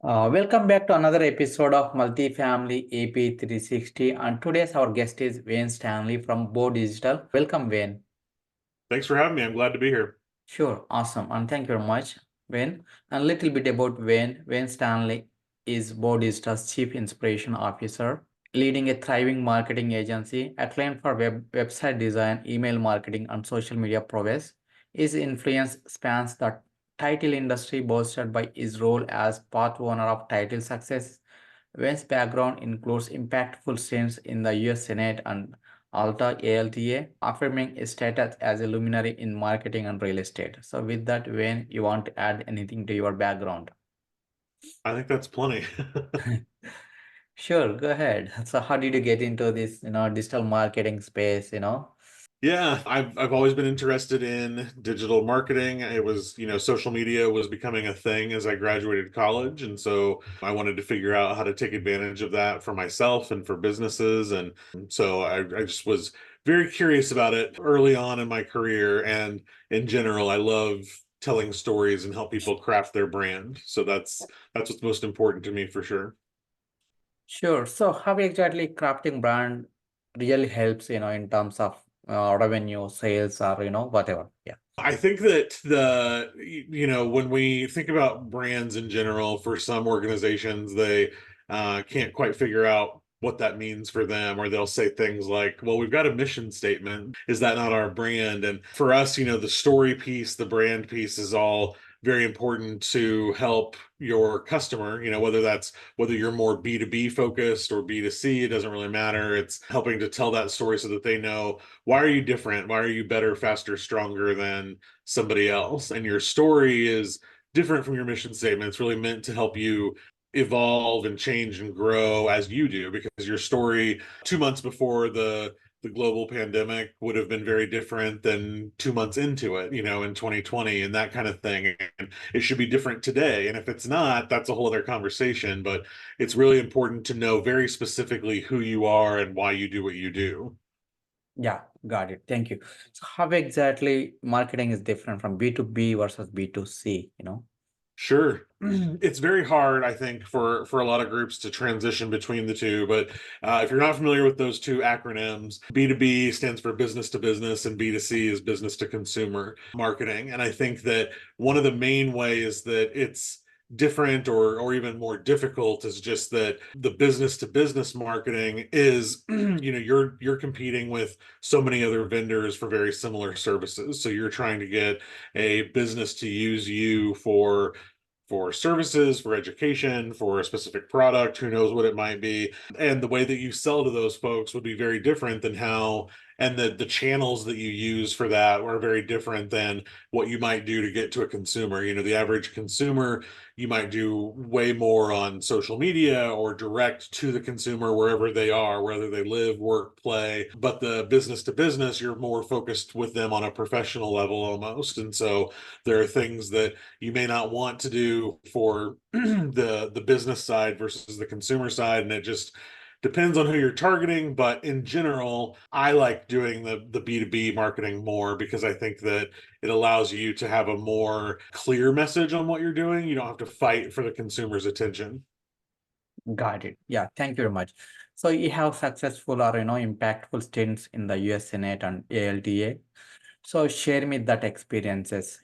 Welcome back to another episode of Multifamily AP 360. And today's our guest is Wayne Stanley from Bo Digital. Welcome, Wayne. Thanks for having me. I'm glad to be here. Sure, awesome. And thank you very much, Wayne. A little bit about Wayne. Wayne Stanley is Bo Digital's Chief Inspiration Officer, leading a thriving marketing agency acclaimed for website design, email marketing, and social media prowess. His influence spans the title industry, bolstered by his role as path owner of title success. Wayne's background includes impactful stints in the US Senate and ALTA ALTA, affirming his status as a luminary in marketing and real estate. So, with that, Wayne, you want to add anything to your background? I think that's plenty. Sure, go ahead. So, how did you get into this, digital marketing space? Yeah, I've always been interested in digital marketing. It was, social media was becoming a thing as I graduated college, and so I wanted to figure out how to take advantage of that for myself and for businesses. And so I just was very curious about it early on in my career. And in general, I love telling stories and help people craft their brand. So that's what's most important to me for sure. Sure. So, how exactly crafting brand really helps, in terms of revenue, sales, or, whatever. Yeah. I think that when we think about brands in general, for some organizations, they can't quite figure out what that means for them, or they'll say things like, well, we've got a mission statement. Is that not our brand? And for us, the story piece, the brand piece is all very important to help your customer, whether you're more B2B focused or B2C, it doesn't really matter. It's helping to tell that story so that they know, why are you different? Why are you better, faster, stronger than somebody else? And your story is different from your mission statement. It's really meant to help you evolve and change and grow as you do, because your story 2 months before the global pandemic would have been very different than 2 months into it, in 2020, and that kind of thing. And it should be different today. And if it's not, that's a whole other conversation. But it's really important to know very specifically who you are and why you do what you do. Yeah, got it. Thank you. So, how exactly marketing is different from B2B versus B2C? Sure. It's very hard, I think, for a lot of groups to transition between the two. But if you're not familiar with those two acronyms, B2B stands for business to business, and B2C is business to consumer marketing. And I think that one of the main ways that it's different or even more difficult is just that the business to business marketing is you're competing with so many other vendors for very similar services, so you're trying to get a business to use you for services, for education, for a specific product, who knows what it might be. And the way that you sell to those folks would be very different than and the channels that you use for that are very different than what you might do to get to a consumer. The average consumer, you might do way more on social media or direct to the consumer wherever they are, whether they live, work, play. But the business to business, you're more focused with them on a professional level almost. And so there are things that you may not want to do for the business side versus the consumer side, and it just depends on who you're targeting. But in general, I like doing the B2B marketing more, because I think that it allows you to have a more clear message on what you're doing. You don't have to fight for the consumer's attention. Got it. Yeah, thank you very much. So, you have successful or impactful stints in the US Senate and ALTA. So, share me that experiences.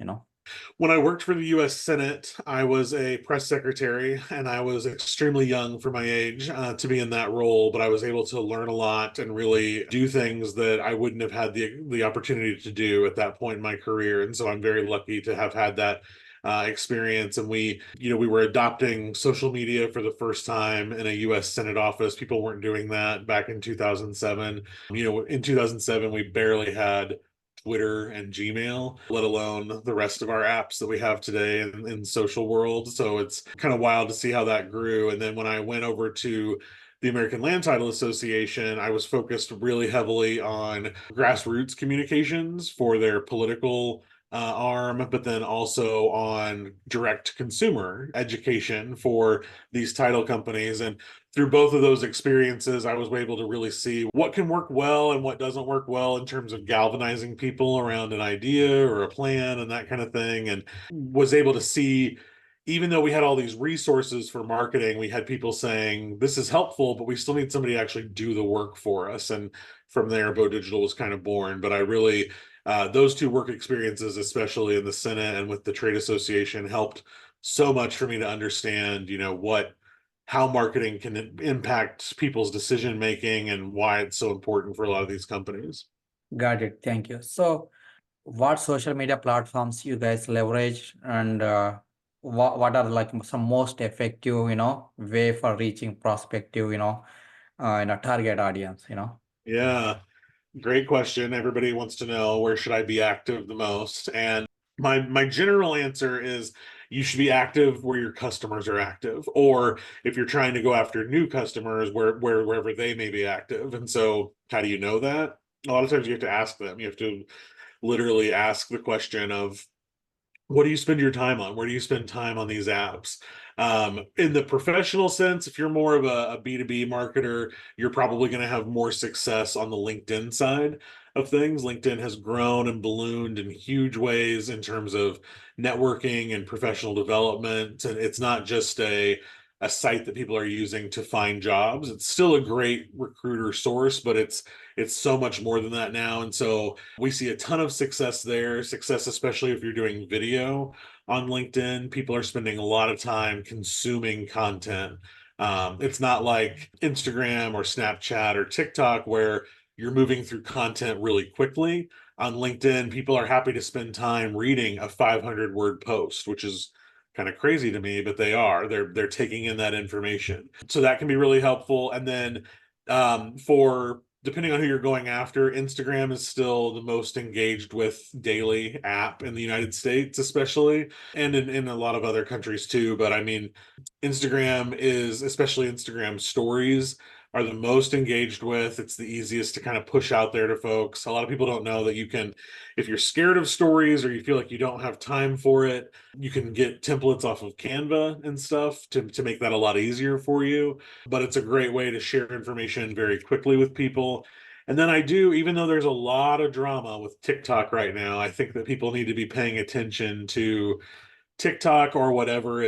When I worked for the US Senate, I was a press secretary, and I was extremely young for my age to be in that role, but I was able to learn a lot and really do things that I wouldn't have had the opportunity to do at that point in my career. And so I'm very lucky to have had that experience. And we were adopting social media for the first time in a US Senate office. People weren't doing that back in 2007. In 2007, we barely had Twitter and Gmail, let alone the rest of our apps that we have today in social world. So it's kind of wild to see how that grew. And then when I went over to the American Land Title Association, I was focused really heavily on grassroots communications for their political arm, but then also on direct consumer education for these title companies. And through both of those experiences, I was able to really see what can work well and what doesn't work well in terms of galvanizing people around an idea or a plan and that kind of thing. And was able to see even though we had all these resources for marketing, we had people saying, this is helpful, but we still need somebody to actually do the work for us. And from there, Bo Digital was kind of born. But I really, those two work experiences, especially in the Senate and with the trade association, helped so much for me to understand, how marketing can impact people's decision making and why it's so important for a lot of these companies. Got it. Thank you. So, what social media platforms you guys leverage, and what are like some most effective, way for reaching prospective, target audience. Yeah. Great question. Everybody wants to know, where should I be active the most? And my general answer is you should be active where your customers are active, or if you're trying to go after new customers, wherever they may be active. And so how do you know that? A lot of times you have to ask them. You have to literally ask the question of, what do you spend your time on? Where do you spend time on these apps? In the professional sense, if you're more of a B2B marketer, you're probably going to have more success on the LinkedIn side of things. LinkedIn has grown and ballooned in huge ways in terms of networking and professional development. And it's not just a site that people are using to find jobs. It's still a great recruiter source, but it's so much more than that now. And so we see a ton of success there, success, especially if you're doing video on LinkedIn. People are spending a lot of time consuming content. It's not like Instagram or Snapchat or TikTok where you're moving through content really quickly. On LinkedIn, people are happy to spend time reading a 500-word post, which is kind of crazy to me, but they are. They're taking in that information. So that can be really helpful. And then for depending on who you're going after, Instagram is still the most engaged with daily app in the United States, especially, and in a lot of other countries too. But I mean, Instagram is, especially Instagram stories, are the most engaged with. It's the easiest to kind of push out there to folks. A lot of people don't know that you can, if you're scared of stories or you feel like you don't have time for it, you can get templates off of Canva and stuff to make that a lot easier for you. But it's a great way to share information very quickly with people. And then I do, even though there's a lot of drama with TikTok right now, I think that people need to be paying attention to TikTok or whatever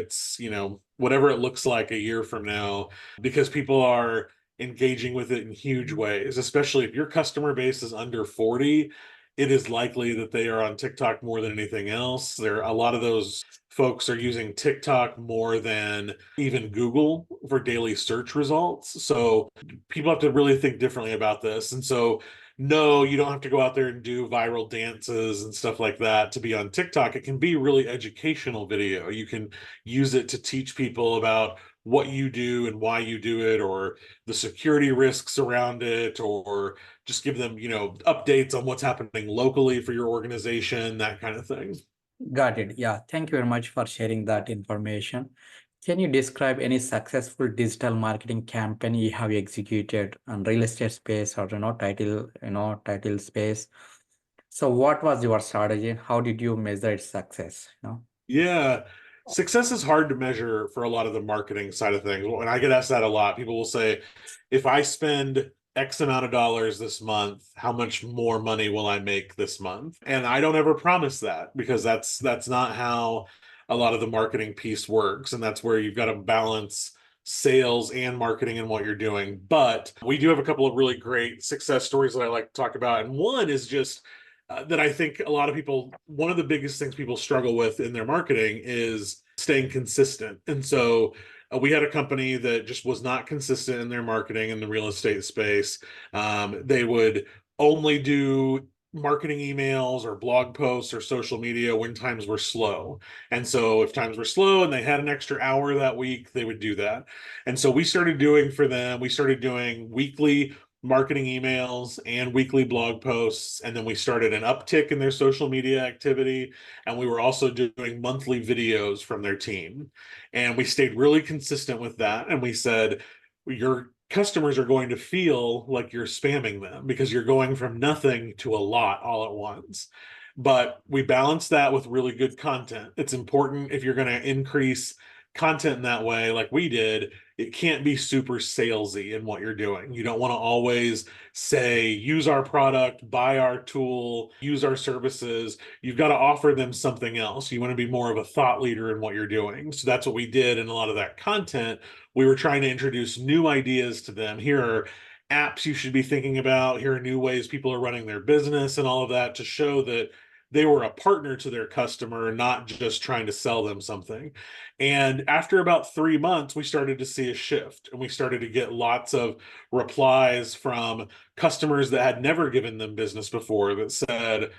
whatever it looks like a year from now, because people are engaging with it in huge ways, especially if your customer base is under 40. It is likely that they are on TikTok more than anything else. A lot of those folks are using TikTok more than even Google for daily search results. So people have to really think differently about this. And so no, you don't have to go out there and do viral dances and stuff like that to be on TikTok. It can be really educational video. You can use it to teach people about what you do and why you do it, or the security risks around it, or just give them, updates on what's happening locally for your organization, that kind of thing. Got it. Yeah. Thank you very much for sharing that information. Can you describe any successful digital marketing campaign you have executed on real estate space, or title space? So what was your strategy? How did you measure its success? Yeah. Success is hard to measure for a lot of the marketing side of things. When I get asked that a lot, people will say, if I spend X amount of dollars this month, how much more money will I make this month? And I don't ever promise that, because that's not how a lot of the marketing piece works. And that's where you've got to balance sales and marketing and what you're doing. But we do have a couple of really great success stories that I like to talk about. And one is just that I think a lot of people, one of the biggest things people struggle with in their marketing is staying consistent. And so we had a company that just was not consistent in their marketing in the real estate space. They would only do marketing emails or blog posts or social media when times were slow. And so if times were slow and they had an extra hour that week, they would do that. And so we started doing weekly marketing emails and weekly blog posts. And then we started an uptick in their social media activity. And we were also doing monthly videos from their team. And we stayed really consistent with that. And we said, your customers are going to feel like you're spamming them because you're going from nothing to a lot all at once. But we balance that with really good content. It's important, if you're going to increase content in that way, like we did, it can't be super salesy in what you're doing. You don't want to always say, use our product, buy our tool, use our services. You've got to offer them something else. You want to be more of a thought leader in what you're doing. So that's what we did in a lot of that content. We were trying to introduce new ideas to them. Here are apps you should be thinking about. Here are new ways people are running their business and all of that, to show that they were a partner to their customer, not just trying to sell them something. And after about 3 months, we started to see a shift, and we started to get lots of replies from customers that had never given them business before that said,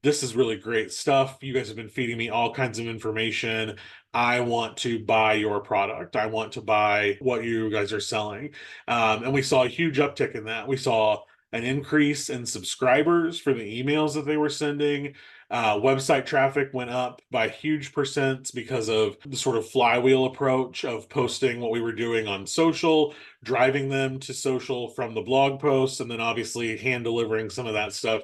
this is really great stuff. You guys have been feeding me all kinds of information. I want to buy your product. I want to buy what you guys are selling. And we saw a huge uptick in that. We saw an increase in subscribers for the emails that they were sending. Website traffic went up by huge percents because of the sort of flywheel approach of posting what we were doing on social, driving them to social from the blog posts, and then obviously hand delivering some of that stuff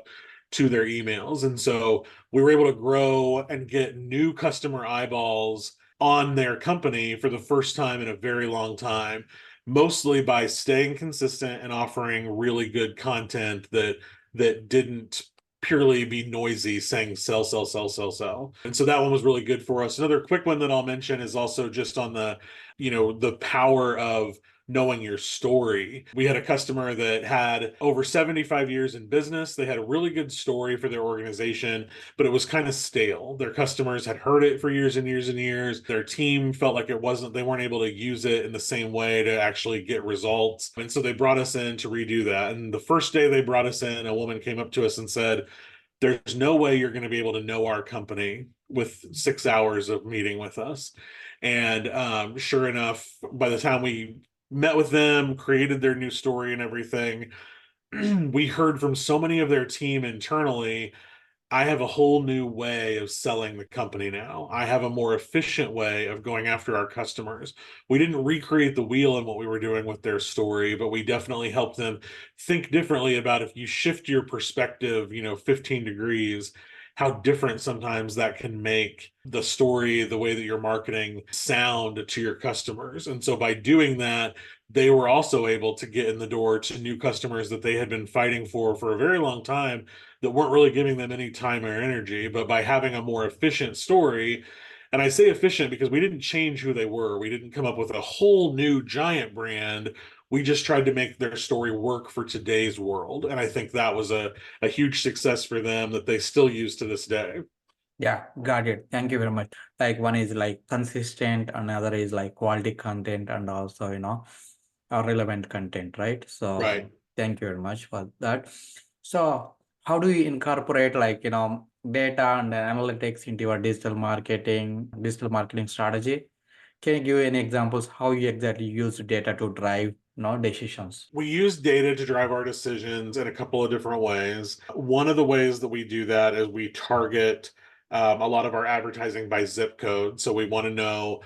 to their emails. And so we were able to grow and get new customer eyeballs on their company for the first time in a very long time, mostly by staying consistent and offering really good content that didn't purely be noisy, saying sell, sell, sell, sell, sell. And so that one was really good for us. Another quick one that I'll mention is also just on the power of knowing your story. We had a customer that had over 75 years in business. They had a really good story for their organization, but it was kind of stale. Their customers had heard it for years and years and years. Their team felt like they weren't able to use it in the same way to actually get results. And so they brought us in to redo that. And the first day they brought us in, a woman came up to us and said, there's no way you're going to be able to know our company with 6 hours of meeting with us. And sure enough, by the time we met with them, created their new story and everything, we heard from so many of their team internally, I have a whole new way of selling the company now. I have a more efficient way of going after our customers. We didn't recreate the wheel in what we were doing with their story, but we definitely helped them think differently about, if you shift your perspective, 15 degrees, how different sometimes that can make the story, the way that you're marketing, sound to your customers. And so by doing that, they were also able to get in the door to new customers that they had been fighting for a very long time, that weren't really giving them any time or energy. But by having a more efficient story, and I say efficient because we didn't change who they were. We didn't come up with a whole new giant brand. We just tried to make their story work for today's world. And I think that was a huge success for them that they still use to this day. Yeah, got it. Thank you very much. Like one is like consistent, another is like quality content, and also, relevant content, right? So Right. thank you very much for that. So how do you incorporate like, data and analytics into your digital marketing strategy? Can you give any examples how you exactly use data to drive, decisions? We use data to drive our decisions in a couple of different ways. One of the ways that we do that is we target a lot of our advertising by zip code. So we want to know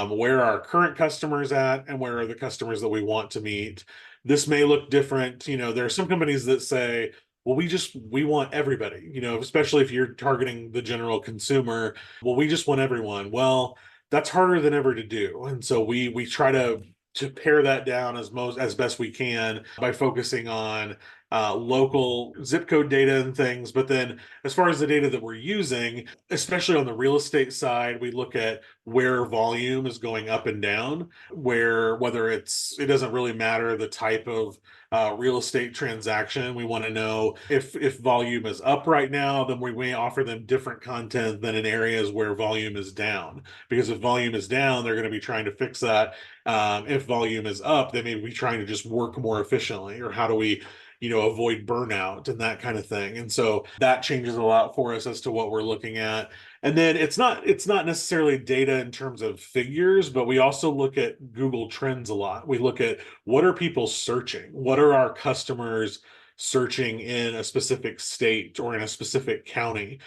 where our current customers at and where are the customers that we want to meet. This may look different. There are some companies that say, well, we want everybody, especially if you're targeting the general consumer. Well, we just want everyone. Well, that's harder than ever to do. And so we try to pare that down as best we can by focusing on local zip code data and things. But then as far as the data that we're using, especially on the real estate side, we look at where volume is going up and down, whether it doesn't really matter the type of real estate transaction. We want to know if volume is up right now, then we may offer them different content than in areas where volume is down. Because if volume is down, they're going to be trying to fix that. If volume is up, they may be trying to just work more efficiently, or how do we avoid burnout and that kind of thing. And so that changes a lot for us as to what we're looking at. And then it's not necessarily data in terms of figures, but we also look at Google Trends a lot. We look at what are people searching? What are our customers searching in a specific state or in a specific county?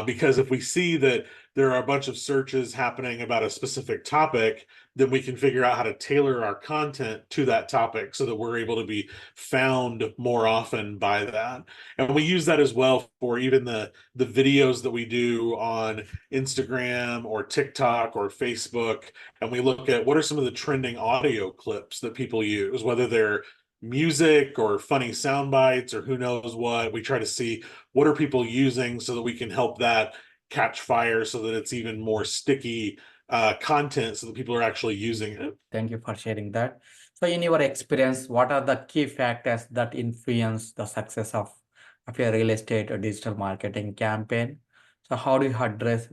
Because if we see that there are a bunch of searches happening about a specific topic, then we can figure out how to tailor our content to that topic so that we're able to be found more often by that. And we use that as well for even the videos that we do on Instagram or TikTok or Facebook. And we look at what are some of the trending audio clips that people use, whether they're music or funny sound bites or who knows what. We try to see what are people using so that we can help that catch fire so that it's even more sticky content so that people are actually using it. Thank you for sharing that. So in your experience, what are the key factors that influence the success of your real estate or digital marketing campaign? So how do you address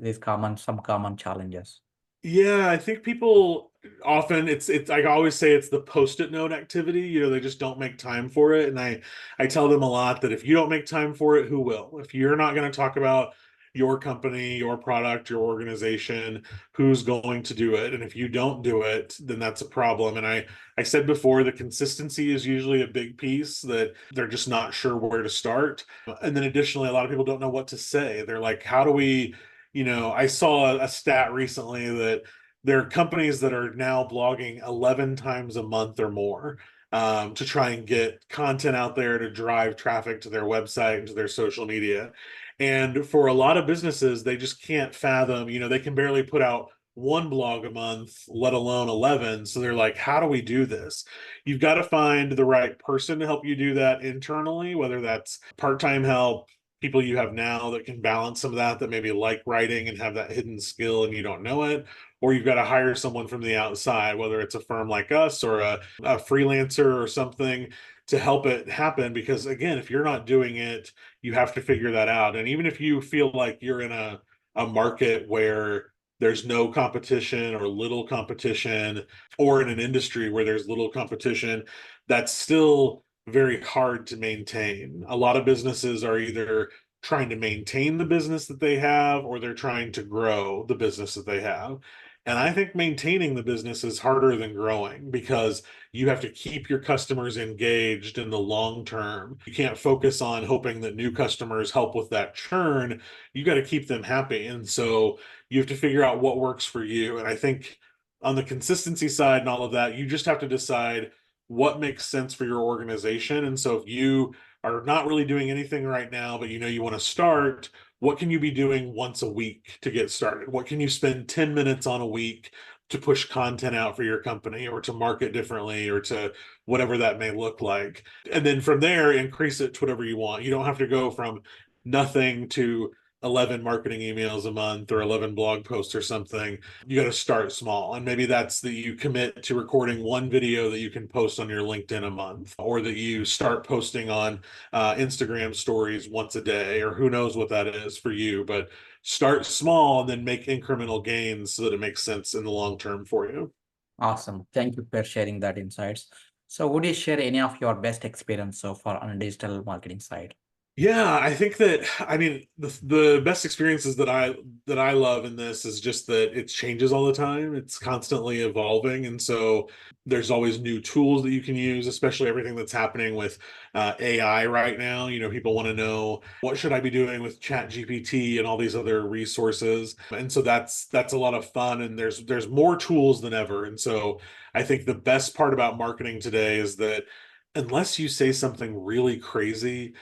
some common challenges? Yeah, I think people often it's I always say it's the post-it note activity. They just don't make time for it. And I tell them a lot that if you don't make time for it, who will? If you're not going to talk about your company, your product, your organization, who's going to do it? And if you don't do it, then that's a problem. And I said before, the consistency is usually a big piece that they're just not sure where to start. And then additionally, a lot of people don't know what to say. They're like, how do we I saw a stat recently that there are companies that are now blogging 11 times a month or more to try and get content out there to drive traffic to their website and to their social media. And for a lot of businesses, they just can't fathom, they can barely put out one blog a month, let alone 11. So they're like, how do we do this? You've got to find the right person to help you do that internally, whether that's part-time help, people you have now that can balance some of that maybe like writing and have that hidden skill and you don't know it, or you've got to hire someone from the outside, whether it's a firm like us or a freelancer or something to help it happen. Because again, if you're not doing it, you have to figure that out. And even if you feel like you're in a market where there's no competition or little competition, or in an industry where there's little competition, that's still very hard to maintain. A lot of businesses are either trying to maintain the business that they have or they're trying to grow the business that they have. And I think maintaining the business is harder than growing because you have to keep your customers engaged in the long term. You can't focus on hoping that new customers help with that churn. You got to keep them happy. And so you have to figure out what works for you. And I think on the consistency side and all of that, you just have to decide what makes sense for your organization. And so if you are not really doing anything right now, but you want to start, what can you be doing once a week to get started? What can you spend 10 minutes on a week to push content out for your company or to market differently or to whatever that may look like? And then from there, increase it to whatever you want. You don't have to go from nothing to 11 marketing emails a month or 11 blog posts or something. You got to start small. And maybe that's that you commit to recording one video that you can post on your LinkedIn a month, or that you start posting on Instagram stories once a day, or who knows what that is for you. But start small and then make incremental gains so that it makes sense in the long term for you. Awesome. Thank you for sharing that insights. So would you share any of your best experience so far on digital marketing side? Yeah, I think that the best experiences that I love in this is just that it changes all the time. It's constantly evolving, and so there's always new tools that you can use, especially everything that's happening with AI right now. People want to know what should I be doing with Chat GPT and all these other resources, and so that's a lot of fun. And there's more tools than ever, and so I think the best part about marketing today is that unless you say something really crazy,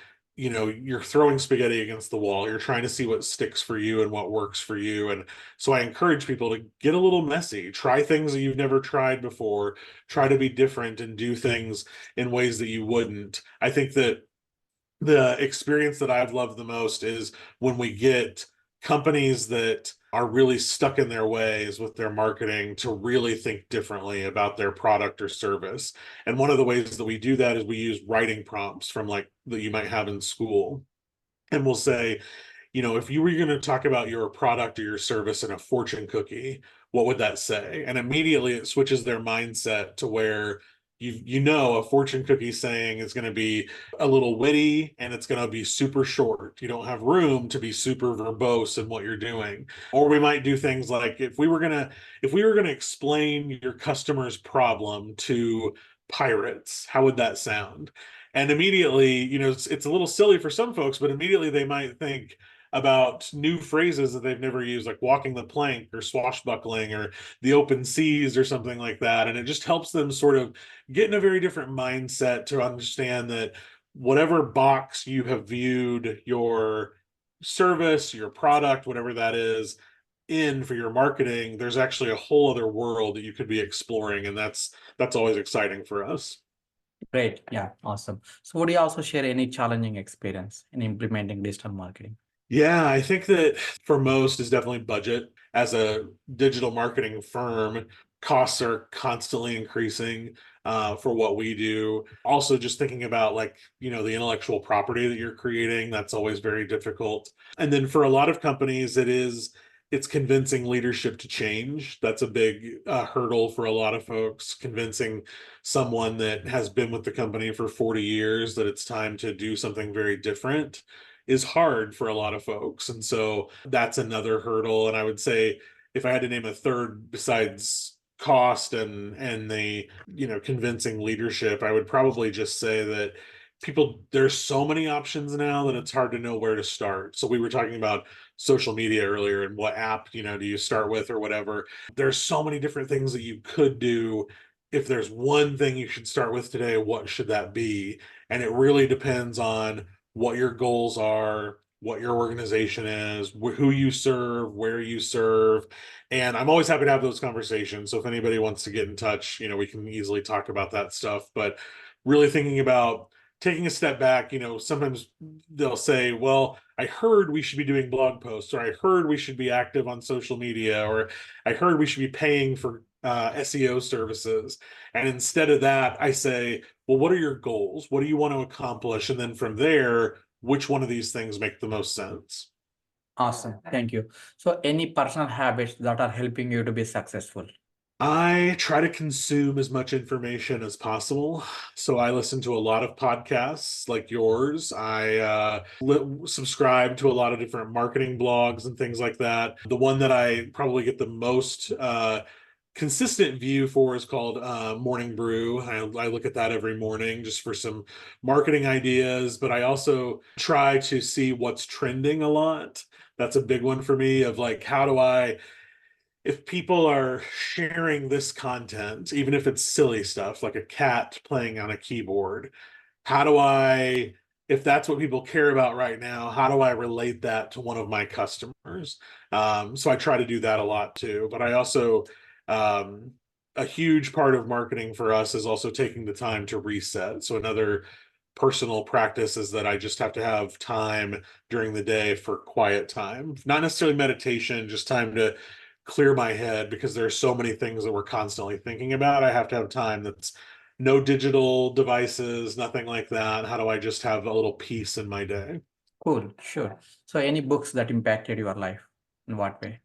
you're throwing spaghetti against the wall. You're trying to see what sticks for you and what works for you. And so I encourage people to get a little messy, try things that you've never tried before, try to be different and do things in ways that you wouldn't. I think that the experience that I've loved the most is when we get companies that are really stuck in their ways with their marketing to really think differently about their product or service. And one of the ways that we do that is we use writing prompts from like that you might have in school. And we'll say, if you were going to talk about your product or your service in a fortune cookie, what would that say? And immediately it switches their mindset to where a fortune cookie saying is going to be a little witty and it's going to be super short. You don't have room to be super verbose in what you're doing. Or we might do things like if we were going to explain your customer's problem to pirates, how would that sound? And immediately, it's a little silly for some folks, but immediately they might think, about new phrases that they've never used, like walking the plank or swashbuckling or the open seas or something like that. And it just helps them sort of get in a very different mindset to understand that whatever box you have viewed your service, your product, whatever that is, in for your marketing, there's actually a whole other world that you could be exploring, and that's always exciting for us. Great. Yeah, awesome. So would you also share any challenging experience in implementing digital marketing? Yeah, I think that for most is definitely budget. As a digital marketing firm, costs are constantly increasing for what we do. Also, just thinking about like, the intellectual property that you're creating, that's always very difficult. And then for a lot of companies, it's convincing leadership to change. That's a big hurdle for a lot of folks, convincing someone that has been with the company for 40 years that it's time to do something very different is hard for a lot of folks. And so that's another hurdle. And I would say if I had to name a third besides cost and the, convincing leadership, I would probably just say that there's so many options now that it's hard to know where to start. So we were talking about social media earlier and what app, do you start with or whatever. There's so many different things that you could do. If there's one thing you should start with today, what should that be? And it really depends on what your goals are, what your organization is, who you serve, where you serve. And I'm always happy to have those conversations. So if anybody wants to get in touch, we can easily talk about that stuff. But really thinking about taking a step back, sometimes they'll say, well, I heard we should be doing blog posts, or I heard we should be active on social media, or I heard we should be paying for SEO services. And instead of that, I say, well, what are your goals? What do you want to accomplish? And then from there, which one of these things make the most sense? Awesome. Thank you. So any personal habits that are helping you to be successful? I try to consume as much information as possible. So I listen to a lot of podcasts like yours. I subscribe to a lot of different marketing blogs and things like that. The one that I probably get the most consistent view for is called Morning Brew. I look at that every morning just for some marketing ideas, but I also try to see what's trending a lot. That's a big one for me of like, if people are sharing this content, even if it's silly stuff like a cat playing on a keyboard, how do I, if that's what people care about right now, how do I relate that to one of my customers? So I try to do that a lot too. But I also, a huge part of marketing for us is also taking the time to reset. So another personal practice is that I just have to have time during the day for quiet time, not necessarily meditation, just time to clear my head because there are so many things that we're constantly thinking about. I have to have time that's no digital devices, nothing like that. How do I just have a little peace in my day? Cool. Sure. So any books that impacted your life? In what way?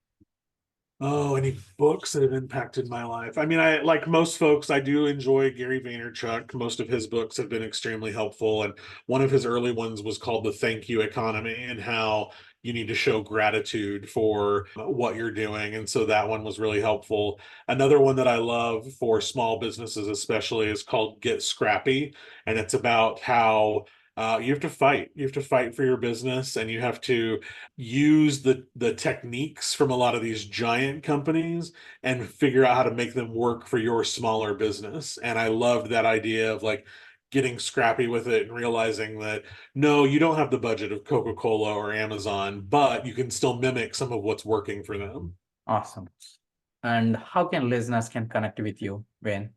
Oh, any books that have impacted my life? I mean, I like most folks, I do enjoy Gary Vaynerchuk. Most of his books have been extremely helpful. And one of his early ones was called The Thank You Economy and how you need to show gratitude for what you're doing. And so that one was really helpful. Another one that I love for small businesses, especially, is called Get Scrappy. And it's about how you have to fight. You have to fight for your business, and you have to use the techniques from a lot of these giant companies and figure out how to make them work for your smaller business. And I loved that idea of like getting scrappy with it and realizing that no, you don't have the budget of Coca-Cola or Amazon, but you can still mimic some of what's working for them. Awesome. And how can listeners can connect with you, Wayne?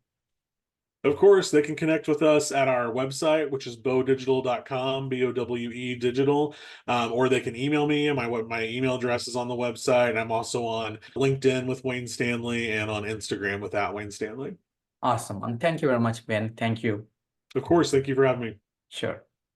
Of course, they can connect with us at our website, which is bowdigital.com, BOWE digital, or they can email me. My email address is on the website. And I'm also on LinkedIn with Wayne Stanley and on Instagram with @Wayne Stanley. Awesome. And thank you very much, Ben. Thank you. Of course, thank you for having me. Sure.